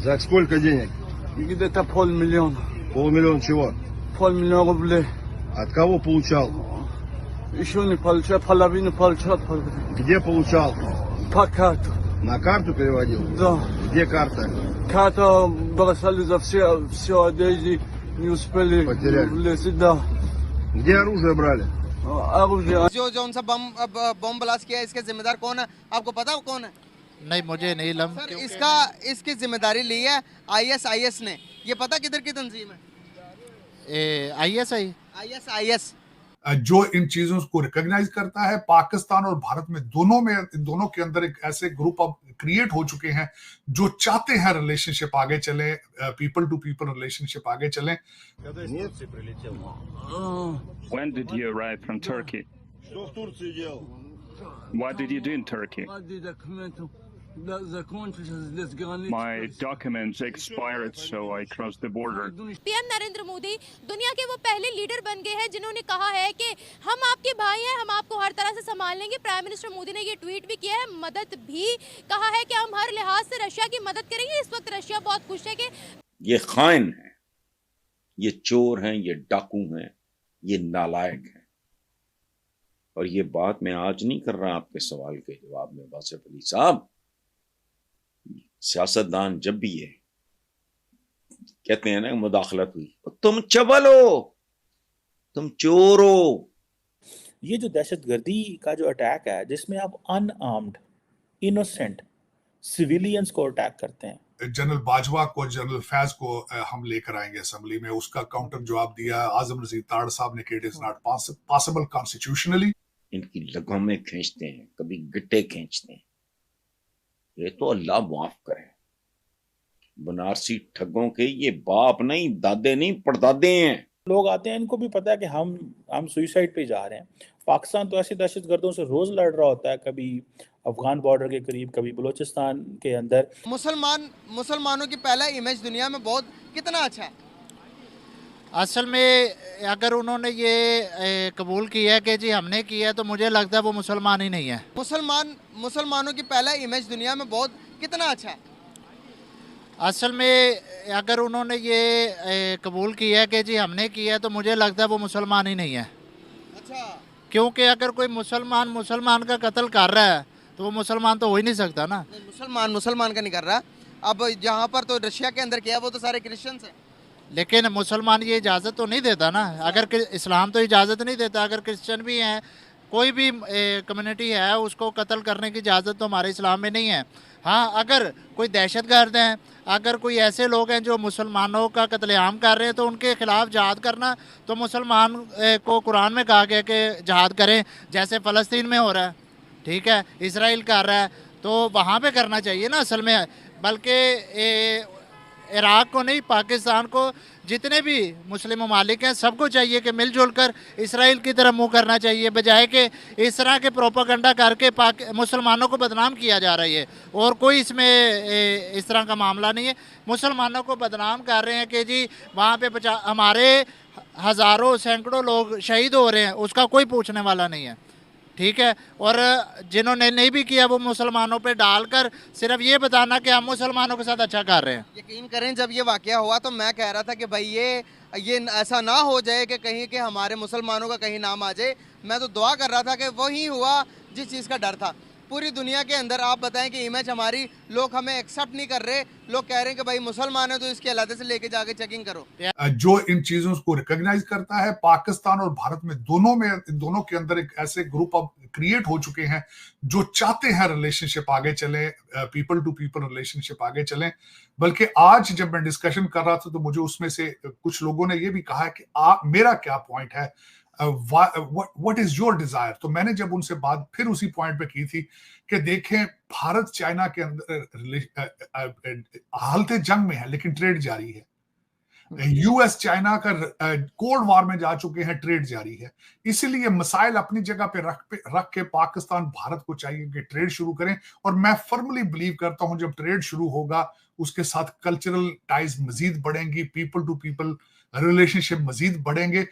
За сколько денег? Где-то полмиллиона. Полмиллиона чего? Полмиллиона рублей. От кого получал? Еще не получал, половину получал. Где получал? По карту. На карту переводил? Да. Где карта? Карта бросали за все одежды, не успели Потеряли. влезть, да. Где оружие брали? Оружие. जो उनसे bomb blast किया इसके जिम्मेदार कौन है आपको पता कौन है नहीं, मुझे नहीं लम सर इसकी जिम्मेदारी ली है आईएसआईएस ने ये पता किधर की तंजीम है आईएसआई आईएसआईएस जो इन चीजों को रिकॉग्नाइज करता है। पाकिस्तान और भारत में इन दोनों के अंदर एक ऐसे ग्रुप अब क्रिएट हो चुके हैं जो चाहते हैं रिलेशनशिप आगे चले, पीपल टू पीपल रिलेशनशिप आगे चले। When did you arrive from Turkey? Что в Турции делал? What did you do in Turkey? My documents expired, so I crossed the border. PM Narendra Modi दुनिया के वो पहले लीडर बन गए हैं जिन्होंने कहा है कि हम आपके भाई हैं, हम आपको हर तरह से संभाल लेंगे। प्राइम मिनिस्टर मोदी ने ये ट्वीट भी किया है, मदद भी कहा है कि हम हर लिहाज से रशिया की मदद करेंगे। इस वक्त रशिया बहुत खुश है कि ये खाइन है, ये चोर हैं, ये डाकू हैं, ये नालायक हैं। और ये बात मैं आज नहीं कर रहा आपके सवाल के जवाब में वासिफ अली साहब। सियासतदान जब भी है कहते हैं ना मुदाखलत हुई, तुम चबल हो, तुम चोर हो। ये जो दहशतगर्दी का जो अटैक है जिसमें आप अनआर्म्ड इनोसेंट सिविलियंस को अटैक करते हैं। जनरल बाजवा को, जनरल फैज को हम लेकर आएंगे असेंबली में। उसका काउंटर जवाब दिया आजम रजीक ताड़ साहब ने कि it is not possible constitutionally. इनकी लगों में खींचते हैं, कभी गिट्टे खींचते हैं। ये तो अल्लाह माफ करे। बनारसी ठगों के ये बाप नहीं, दादे नहीं, परदादे हैं। लोग आते हैं, इनको भी पता है कि हम सुइसाइड पे जा रहे हैं। पाकिस्तान तो ऐसे दहशतगर्दों से रोज लड़ रहा होता है, कभी अफगान बॉर्डर के करीब, कभी बलोचिस्तान के अंदर। मुसलमानों की पहला इमेज दुनिया में बहुत कितना अच्छा है। असल में अगर उन्होंने ये कबूल किया है कि जी हमने किया है, तो मुझे लगता है वो मुसलमान ही नहीं है। मुसलमानों की पहला इमेज दुनिया में बहुत कितना अच्छा है। असल में अगर उन्होंने ये कबूल किया है कि जी हमने किया है, तो मुझे लगता है वो मुसलमान ही नहीं है। अच्छा, क्योंकि अगर कोई मुसलमान का कत्ल कर रहा है तो वो मुसलमान तो हो ही नहीं सकता ना। मुसलमान का नहीं कर रहा। अब जहाँ पर तो रशिया के अंदर किया वो तो सारे क्रिश्चियंस हैं। लेकिन मुसलमान ये इजाज़त तो नहीं देता ना। अगर इस्लाम तो इजाज़त नहीं देता। अगर क्रिश्चियन भी हैं, कोई भी कम्युनिटी है, उसको कत्ल करने की इजाज़त तो हमारे इस्लाम में नहीं है। हाँ, अगर कोई दहशतगर्द हैं, अगर कोई ऐसे लोग हैं जो मुसलमानों का कत्लेआम कर रहे हैं, तो उनके खिलाफ जहाद करना तो मुसलमान को कुरान में कहा गया कि जहाद करें। जैसे फ़लस्तीन में हो रहा है, ठीक है, इसराइल कर रहा है, तो वहाँ पे करना चाहिए ना असल में। बल्कि इराक़ को नहीं, पाकिस्तान को, जितने भी मुस्लिम ममालिक हैं, सबको चाहिए कि मिलजुल कर इसराइल की तरफ मुँह करना चाहिए, बजाय कि इस तरह के प्रोपेगेंडा करके मुसलमानों को बदनाम किया जा रही है। और कोई इसमें इस तरह का मामला नहीं है। मुसलमानों को बदनाम कर रहे हैं कि जी वहाँ पे हमारे हज़ारों सैकड़ों लोग शहीद हो रहे हैं, उसका कोई पूछने वाला नहीं है, ठीक है। और जिन्होंने नहीं भी किया वो मुसलमानों पे डालकर सिर्फ ये बताना कि हम मुसलमानों के साथ अच्छा कर रहे हैं। यकीन करें, जब ये वाकया हुआ तो मैं कह रहा था कि भाई ये ऐसा ना हो जाए कि कहीं के हमारे मुसलमानों का कहीं नाम आ जाए। मैं तो दुआ कर रहा था कि वही हुआ जिस चीज़ का डर था। पूरी दुनिया के अंदर आप बताएं कि इमेज हमारी, लोग हमें एक्सेप्ट नहीं कर रहे। लोग कह रहे हैं कि भाई मुसलमान है तो इसके अलग से लेके जाके चेकिंग करो। जो इन चीजों को रिकॉग्नाइज करता है। पाकिस्तान और भारत में इन दोनों के अंदर एक ऐसे ग्रुप अब क्रिएट हो चुके हैं जो चाहते हैं रिलेशनशिप आगे चले, पीपल टू पीपल रिलेशनशिप आगे चले। बल्कि आज जब मैं डिस्कशन कर रहा था तो मुझे उसमें से कुछ लोगों ने ये भी कहा कि मेरा क्या पॉइंट है, व्हाट इज योर डिजायर। तो मैंने जब उनसे बात फिर उसी पॉइंट पे की थी कि देखें, भारत चाइना के अंदर हालत जंग में है लेकिन ट्रेड जारी है। यूएस चाइना का कोल्ड वॉर में जा चुके हैं, ट्रेड जारी है। इसीलिए मसाइल अपनी जगह पे रख के पाकिस्तान भारत को चाहिए कि ट्रेड शुरू करें। और मैं फर्मली बिलीव करता हूं जब ट्रेड शुरू होगा उसके साथ कल्चरल टाइज मजीद बढ़ेंगी, पीपल टू पीपल रिलेशनशिप मजीद बढ़ेंगे।